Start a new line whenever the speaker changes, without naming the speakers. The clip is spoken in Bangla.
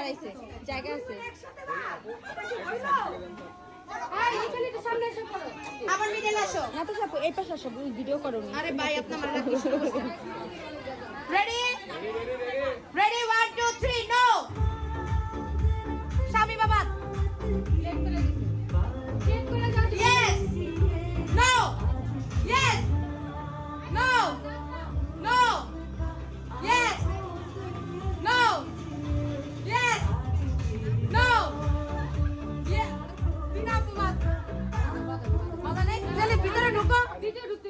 দাঁড়াইছে, জায়গা আছে।
আবার মিডল আসো।
না তো সব এই পাশে আসো, ভিডিও করো।
আরে ভাই আপনার মারা কি শুরু করছে? রেডি রেডি 1 2 3 নো স্বামী বাবা yes no yes no no yes no yes no yeah বিনা তোমার মাথা নেই চলে ভিতরে ঢুকো ভিতরে ঢুকতে